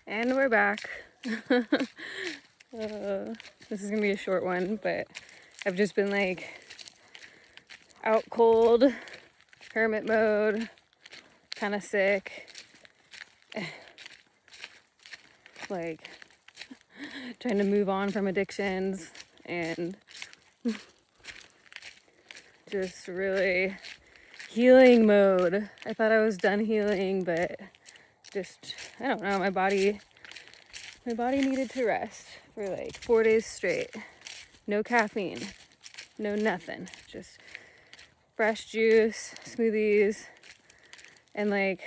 And we're back. This is gonna be a short one, but I've just been like out cold, hermit mode, kind of sick, like trying to move on from addictions and just really healing mode. I thought I was done healing, but just, I don't know, my body needed to rest for like 4 days straight. No caffeine, no nothing, just fresh juice, smoothies, and like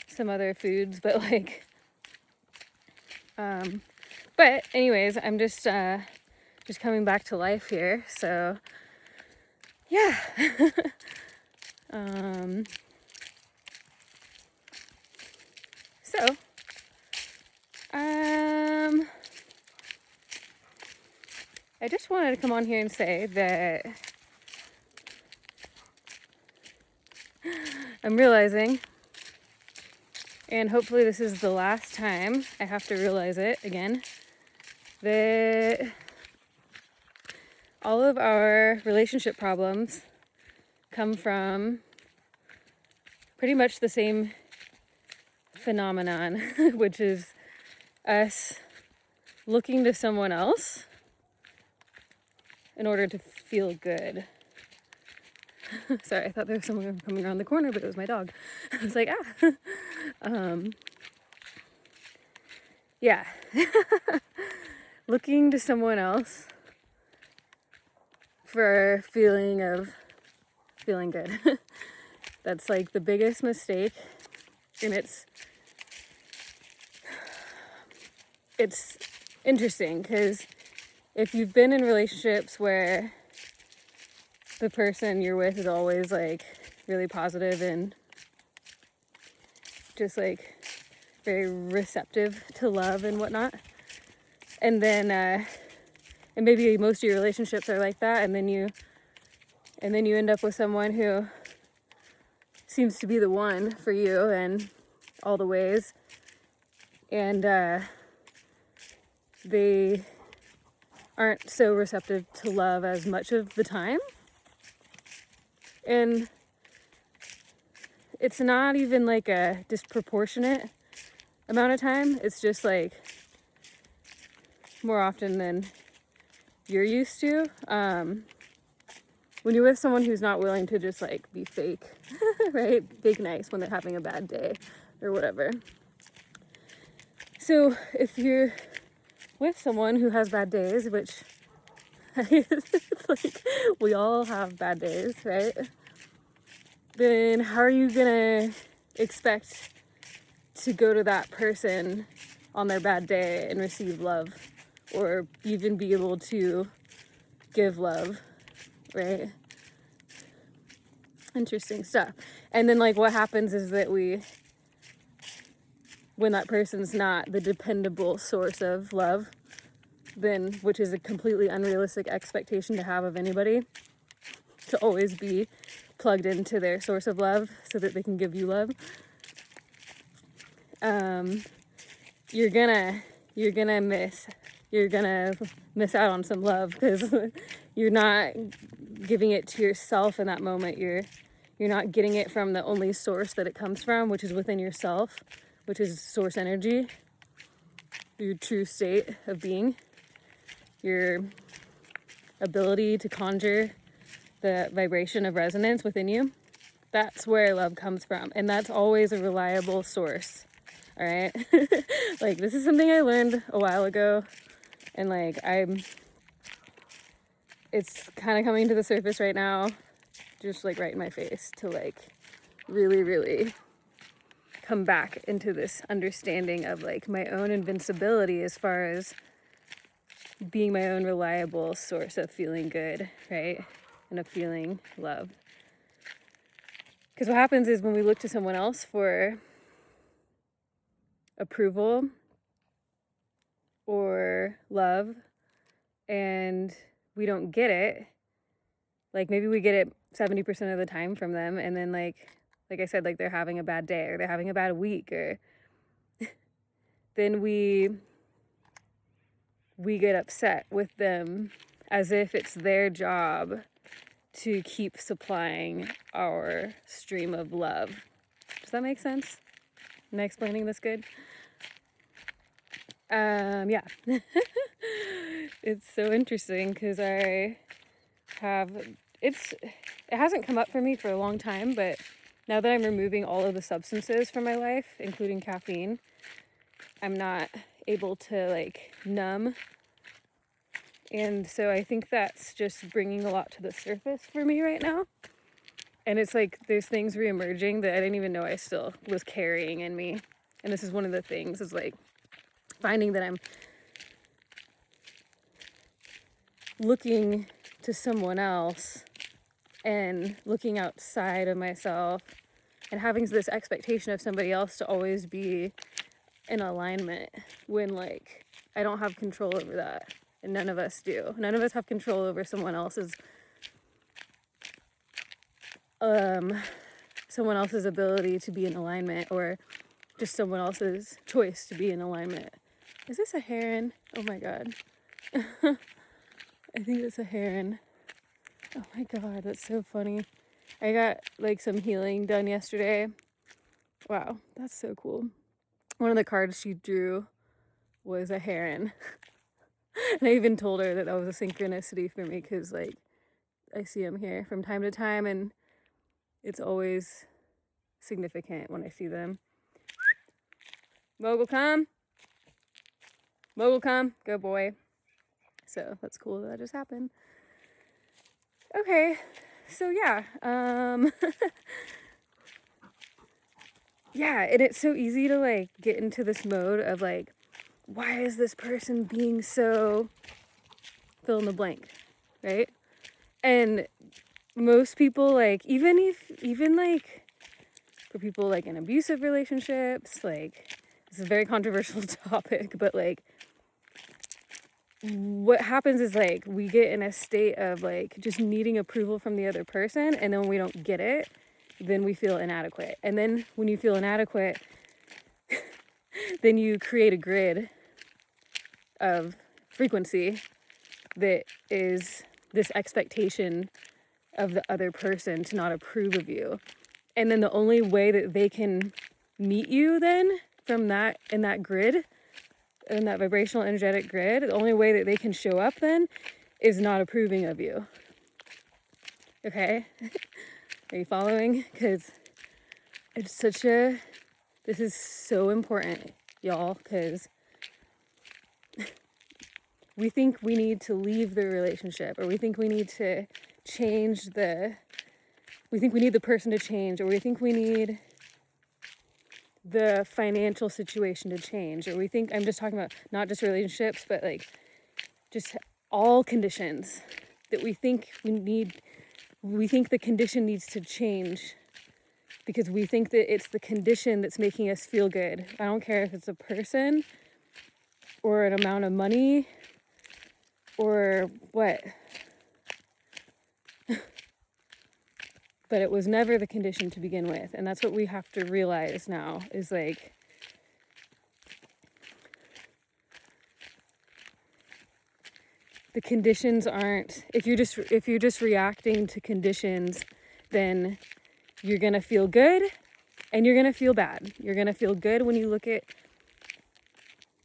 some other foods, but like but anyways, I'm just coming back to life here, so yeah. So I just wanted to come on here and say that I'm realizing, and hopefully this is the last time I have to realize it again, that all of our relationship problems come from pretty much the same phenomenon, which is us looking to someone else in order to feel good. Sorry, I thought there was someone coming around the corner, but it was my dog. I was like, yeah. Looking to someone else for a feeling of feeling good. That's like the biggest mistake, and it's interesting because if you've been in relationships where the person you're with is always like really positive and just like very receptive to love and whatnot, and then and maybe most of your relationships are like that, and then you end up with someone who seems to be the one for you in all the ways, and they aren't so receptive to love as much of the time. And it's not even like a disproportionate amount of time. It's just like more often than you're used to. When you're with someone who's not willing to just like be fake, right? Fake nice when they're having a bad day or whatever. So if you're with someone who has bad days, which it's like we all have bad days, right? Then how are you gonna expect to go to that person on their bad day and receive love, or even be able to give love, right? Interesting stuff. And then like what happens is that when that person's not the dependable source of love, then, which is a completely unrealistic expectation to have of anybody, to always be plugged into their source of love so that they can give you love, you're gonna miss out on some love because you're not giving it to yourself in that moment. You're not getting it from the only source that it comes from, which is within yourself, which is source energy, your true state of being, your ability to conjure the vibration of resonance within you. That's where love comes from, and that's always a reliable source. All right. Like, this is something I learned a while ago, and like it's kind of coming to the surface right now, just like right in my face, to like really, really come back into this understanding of like my own invincibility as far as being my own reliable source of feeling good, right? And of feeling love. Because what happens is when we look to someone else for approval or love and we don't get it, like maybe we get it 70% of the time from them, and then like I said, like they're having a bad day or they're having a bad week, or then we get upset with them as if it's their job to keep supplying our stream of love. Does that make sense? Am I explaining this good? Yeah. It's so interesting because it hasn't come up for me for a long time, but now that I'm removing all of the substances from my life, including caffeine, I'm not able to like numb. And so I think that's just bringing a lot to the surface for me right now. And it's like there's things reemerging that I didn't even know I still was carrying in me. And this is one of the things, is like finding that I'm looking to someone else and looking outside of myself and having this expectation of somebody else to always be in alignment when like I don't have control over that, and none of us do. None of us have control over someone else's ability to be in alignment, or just someone else's choice to be in alignment. Is this a heron? Oh my god. I think it's a heron. Oh my god, that's so funny. I got like some healing done yesterday. Wow, that's so cool. One of the cards she drew was a heron. And I even told her that was a synchronicity for me because like I see them here from time to time and it's always significant when I see them. Mogul, come. Mogul, come. Good boy. So that's cool that just happened. Okay, so yeah. Yeah, and it's so easy to like get into this mode of like, why is this person being so fill in the blank, right? And most people like, even like for people like in abusive relationships, like this is a very controversial topic, but like what happens is like we get in a state of like just needing approval from the other person, and then when we don't get it, then we feel inadequate. And then when you feel inadequate, then you create a grid of frequency that is this expectation of the other person to not approve of you. And then the only way that they can meet you then from that, in that grid, in that vibrational energetic grid, the only way that they can show up then is not approving of you. Okay? Are you following? Because it's this is so important, y'all, because we think we need to leave the relationship, or we think we need to change we think we need the person to change, or we think we need the financial situation to change, or we think, I'm just talking about not just relationships, but like just all conditions that we think the condition needs to change because we think that it's the condition that's making us feel good. I don't care if it's a person or an amount of money or what. But it was never the condition to begin with. And that's what we have to realize now, is like, the conditions aren't, if you're just reacting to conditions, then you're going to feel good and you're going to feel bad. You're going to feel good when you look at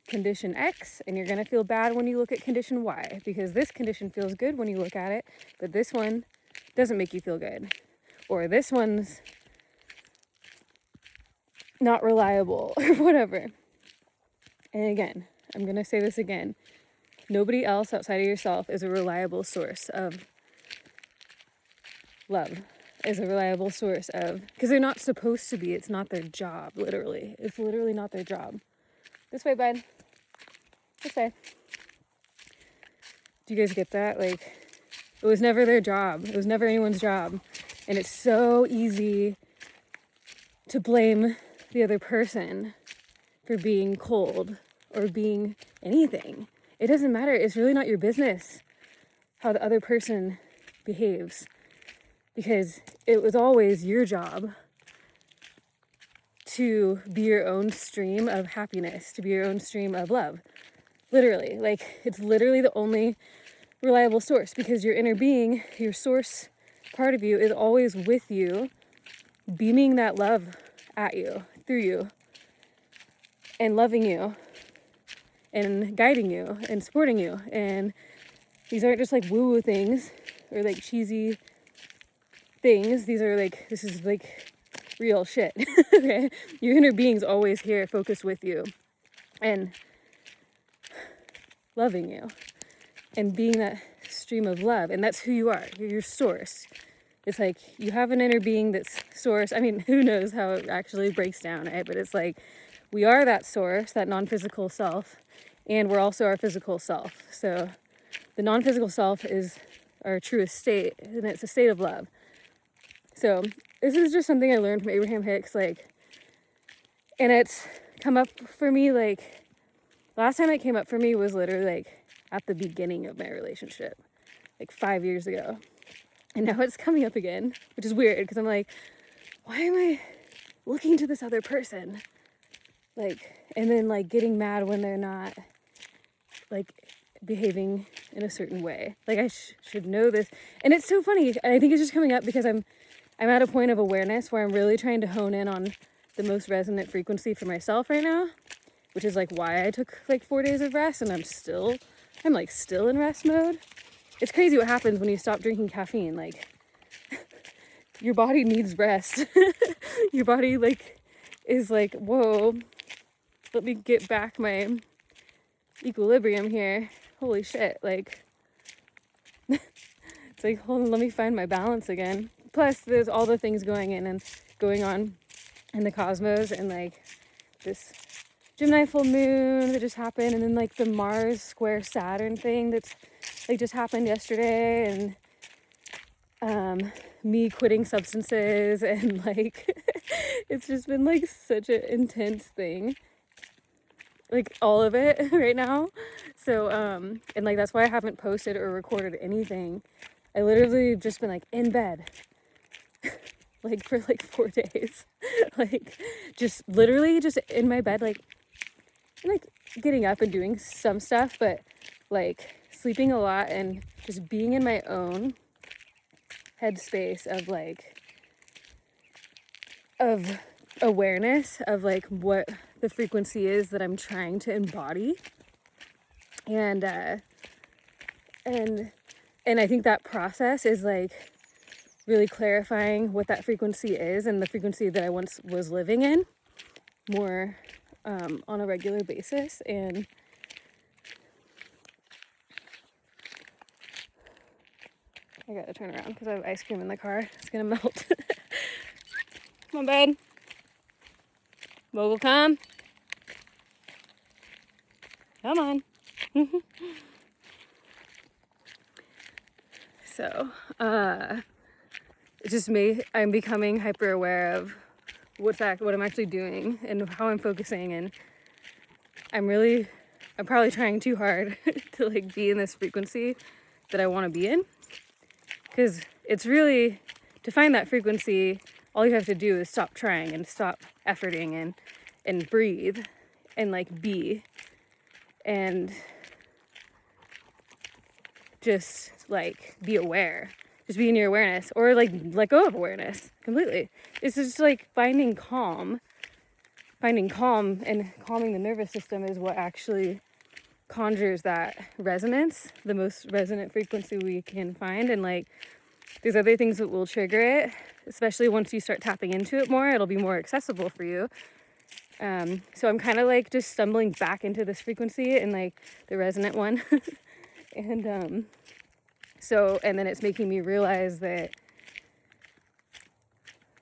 condition X, and you're going to feel bad when you look at condition Y, because this condition feels good when you look at it, but this one doesn't make you feel good. Or this one's not reliable, or whatever. And again, I'm going to say this again. Nobody else outside of yourself is a reliable source of love, is a reliable source of, because they're not supposed to be. It's not their job, literally. It's literally not their job. This way, bud. This way. Do you guys get that? Like, it was never their job. It was never anyone's job. And it's so easy to blame the other person for being cold or being anything. It doesn't matter. It's really not your business how the other person behaves, because it was always your job to be your own stream of happiness, to be your own stream of love. Literally, like it's literally the only reliable source, because your inner being, your source part of you, is always with you, beaming that love at you, through you, and loving you, and guiding you, and supporting you. And these aren't just like woo-woo things or like cheesy things. These are like, this is like real shit. Okay? Your inner being's always here, focused with you, and loving you, and being that stream of love. And that's who you are. You're your source. It's like you have an inner being that's source. I mean, who knows how it actually breaks down, right? But it's like we are that source, that non-physical self, and we're also our physical self. So the non-physical self is our truest state, and it's a state of love. So this is just something I learned from Abraham Hicks, like, and it's come up for me, like, last time it came up for me was literally like at the beginning of my relationship, like 5 years ago. And now it's coming up again, which is weird, because I'm like, why am I looking to this other person? Like, and then like getting mad when they're not like behaving in a certain way. Like I should know this. And it's so funny. I think it's just coming up because I'm at a point of awareness where I'm really trying to hone in on the most resonant frequency for myself right now, which is like why I took like 4 days of rest, and I'm still in rest mode. It's crazy what happens when you stop drinking caffeine. Like, your body needs rest. Your body, like, is like, whoa, let me get back my equilibrium here. Holy shit, like, it's like, hold on, let me find my balance again. Plus, there's all the things going on in the cosmos, and, like, this Gemini full moon that just happened, and then, like, the Mars square Saturn thing that's like just happened yesterday, and me quitting substances, and like it's just been like such an intense thing, like all of it right now. So and like that's why I haven't posted or recorded anything. I literally just been like in bed like for like 4 days like just literally just in my bed, like getting up and doing some stuff, but like sleeping a lot and just being in my own headspace of like of awareness of like what the frequency is that I'm trying to embody. And I think that process is like really clarifying what that frequency is, and the frequency that I once was living in more on a regular basis. And I gotta turn around because I have ice cream in the car. It's gonna melt. Come on, bud. Mogul, come. Come on. So, it's just me. I'm becoming hyper aware of what I'm actually doing and how I'm focusing, and I'm probably trying too hard to like be in this frequency that I want to be in. Because it's really, to find that frequency, all you have to do is stop trying and stop efforting and breathe and like be, and just like be aware. Just be in your awareness, or like let go of awareness completely. It's just like finding calm and calming the nervous system is what actually conjures that resonance, the most resonant frequency we can find. And like there's other things that will trigger it, especially once you start tapping into it more. It'll be more accessible for you. So I'm kind of like just stumbling back into this frequency and like the resonant one. And then it's making me realize that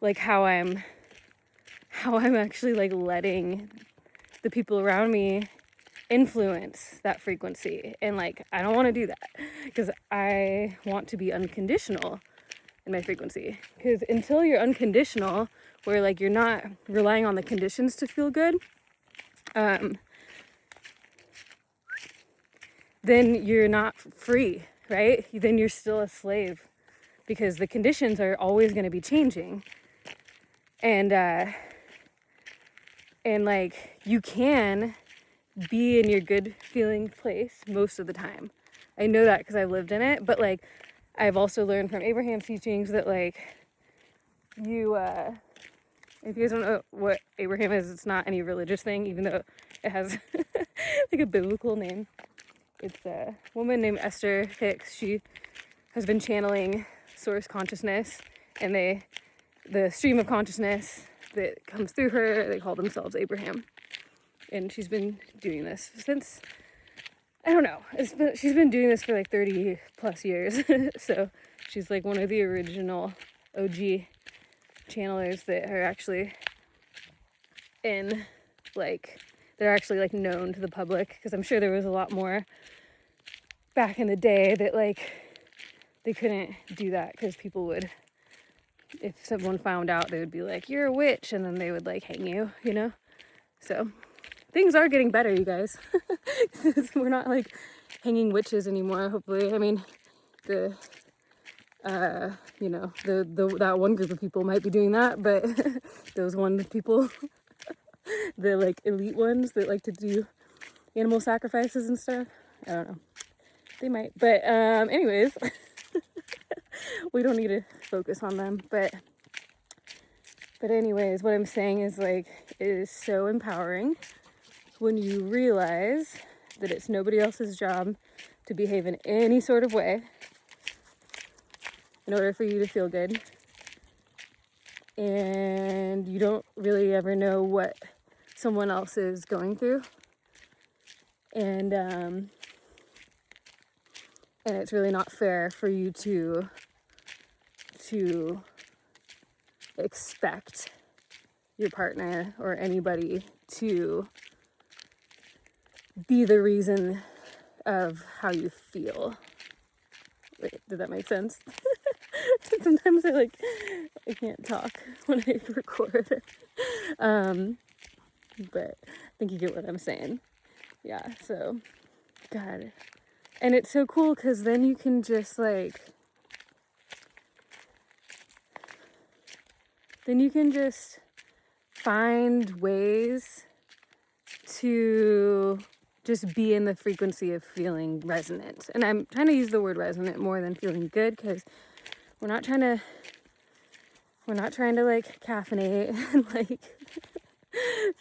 like how I'm actually like letting the people around me influence that frequency. And like I don't want to do that, because I want to be unconditional in my frequency. Because until you're unconditional, where like you're not relying on the conditions to feel good, then you're not free, right? Then you're still a slave, because the conditions are always going to be changing. And And like, you can be in your good feeling place most of the time. I know that because I've lived in it, but like, I've also learned from Abraham's teachings that like, you, if you guys don't know what Abraham is, it's not any religious thing, even though it has like a biblical name. It's a woman named Esther Hicks. She has been channeling source consciousness, and the stream of consciousness that comes through her, they call themselves Abraham. And she's been doing this since, I don't know, she's been doing this for like 30 plus years. So she's like one of the original OG channelers that are actually in, like, they're actually like known to the public, because I'm sure there was a lot more back in the day that like they couldn't do that because people would, if someone found out, they would be like, you're a witch, and then they would like hang you, you know? So things are getting better, you guys. We're not like hanging witches anymore, hopefully. I mean, the you know, the that one group of people might be doing that, but those one people, the like elite ones that like to do animal sacrifices and stuff, I don't know, they might. But anyways, we don't need to focus on them. But anyways, what I'm saying is like, it is so empowering when you realize that it's nobody else's job to behave in any sort of way in order for you to feel good. And you don't really ever know what someone else is going through. And it's really not fair for you to expect your partner or anybody to be the reason of how you feel. Wait, did that make sense? Sometimes I can't talk when I record. But I think you get what I'm saying. Yeah, so, God. And it's so cool because then you can just like, then you can just find ways to just be in the frequency of feeling resonant. And I'm trying to use the word resonant more than feeling good, because we're not trying to like caffeinate and like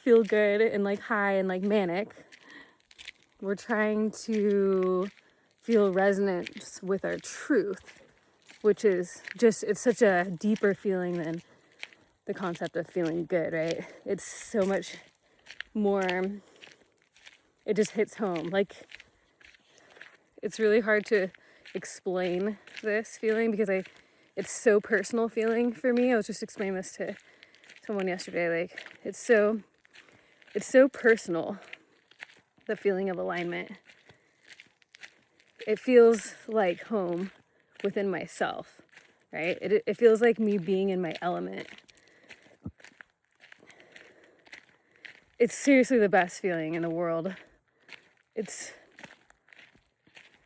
feel good and like high and like manic. We're trying to feel resonance with our truth, which is just, it's such a deeper feeling than the concept of feeling good, right? It's so much more, it just hits home. Like, it's really hard to explain this feeling because it's so personal feeling for me. I was just explaining this to someone yesterday. Like, it's so personal, the feeling of alignment. It feels like home within myself, right? It feels like me being in my element. It's seriously the best feeling in the world.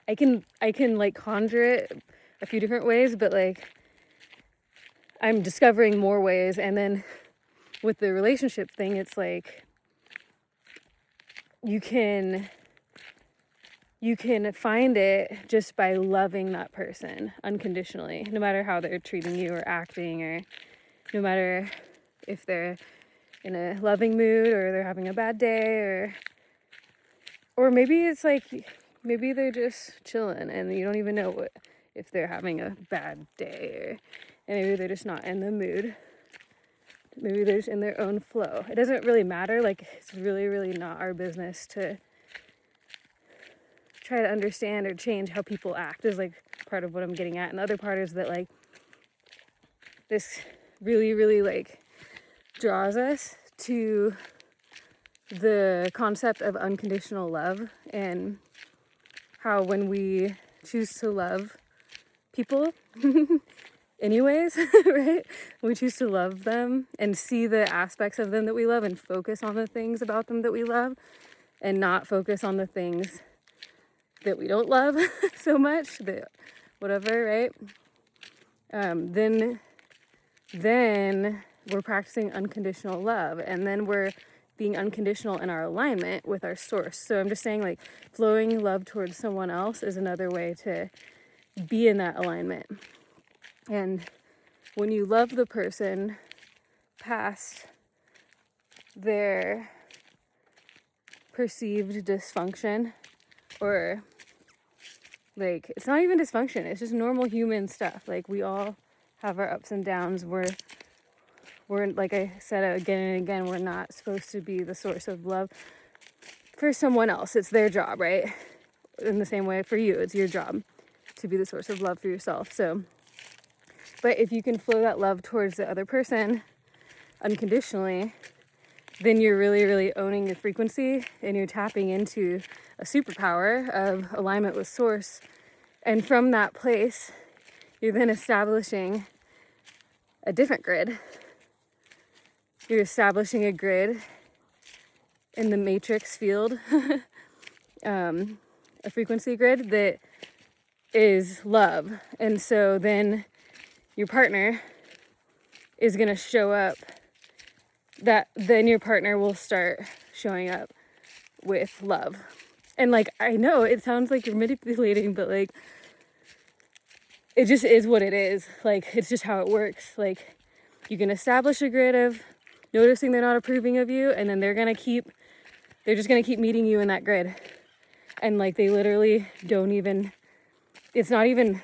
I can like conjure it a few different ways, but like I'm discovering more ways. And then with the relationship thing, it's like you can find it just by loving that person unconditionally, no matter how they're treating you or acting, or no matter if they're in a loving mood or they're having a bad day, or maybe it's like, maybe they're just chilling and you don't even know if they're having a bad day, and maybe they're just not in the mood. Maybe they're just in their own flow. It doesn't really matter. Like, it's really, really not our business to try to understand or change how people act, is like part of what I'm getting at. And the other part is that like this really, really like draws us to the concept of unconditional love, and how when we choose to love people anyways, right? We choose to love them and see the aspects of them that we love and focus on the things about them that we love, and not focus on the things that we don't love so much, that whatever, right? Then we're practicing unconditional love, and then we're being unconditional in our alignment with our source. So I'm just saying, like, flowing love towards someone else is another way to be in that alignment. And when you love the person past their perceived dysfunction, or like, it's not even dysfunction, it's just normal human stuff. Like, we all have our ups and downs. We're like I said again and again, we're not supposed to be the source of love for someone else. It's their job, right? In the same way for you, it's your job to be the source of love for yourself. So, but if you can flow that love towards the other person unconditionally, then you're really, really owning your frequency, and you're tapping into a superpower of alignment with source. And from that place, you're then establishing a different grid. You're establishing a grid in the matrix field, a frequency grid that is love. And so then your partner is going to show up, then your partner will start showing up with love. And like, I know it sounds like you're manipulating, but like, it just is what it is. Like, it's just how it works. Like, you can establish a grid of noticing they're not approving of you, and then they're just gonna keep meeting you in that grid. And like, they literally don't even, it's not even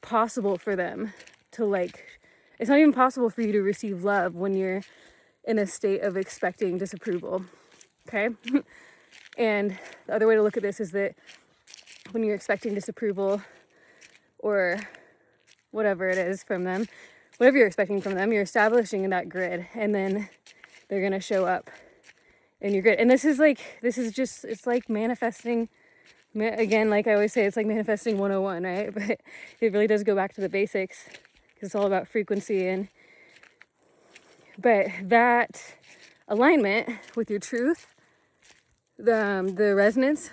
possible for them to like, it's not even possible for you to receive love when you're in a state of expecting disapproval. Okay? And the other way to look at this is that when you're expecting disapproval or whatever it is from them, whatever you're expecting from them, you're establishing that grid, and then they're going to show up in your grid. And this is just, it's like manifesting. Again, like I always say, it's like manifesting 101, right? But it really does go back to the basics, because it's all about frequency. But that alignment with your truth, the resonance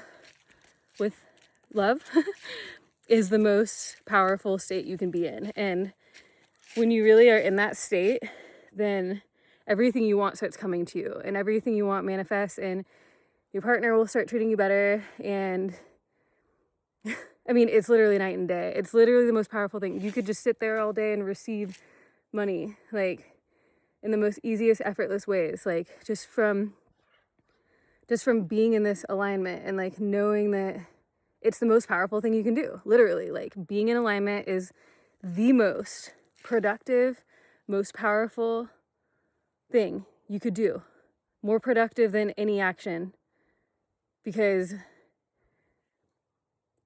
with love is the most powerful state you can be in. And when you really are in that state, then everything you want starts coming to you, and everything you want manifests, and your partner will start treating you better. And I mean, it's literally night and day. It's literally the most powerful thing. You could just sit there all day and receive money, like in the most easiest, effortless ways, like just from being in this alignment, and like knowing that it's the most powerful thing you can do. Literally, like, being in alignment is the most productive, most powerful thing you could do. More productive than any action, because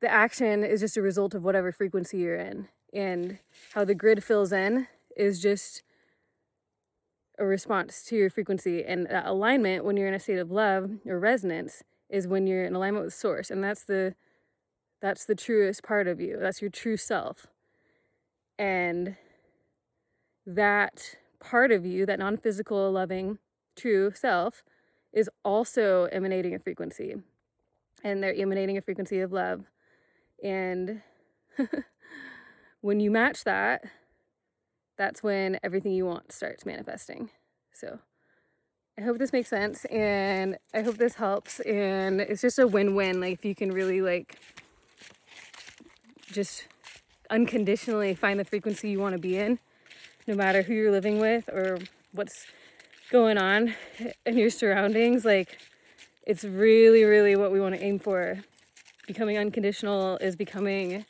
the action is just a result of whatever frequency you're in. And how the grid fills in is just a response to your frequency. And that alignment, when you're in a state of love or resonance, is when you're in alignment with source. And that's the truest part of you. That's your true self. And that part of you, that non-physical, loving, true self, is also emanating a frequency. And they're emanating a frequency of love. And when you match that, that's when everything you want starts manifesting. So I hope this makes sense, and I hope this helps. And it's just a win-win. Like, if you can really like just unconditionally find the frequency you want to be in, no matter who you're living with or what's going on in your surroundings, like, it's really, really what we want to aim for. Becoming unconditional is becoming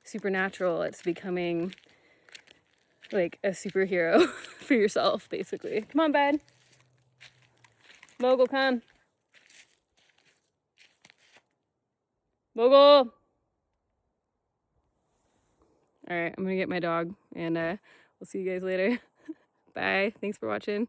supernatural. It's becoming like a superhero for yourself, basically. Come on, bud. Mogul, come. Mogul. All right, I'm gonna get my dog, and we'll see you guys later. Bye. Thanks for watching.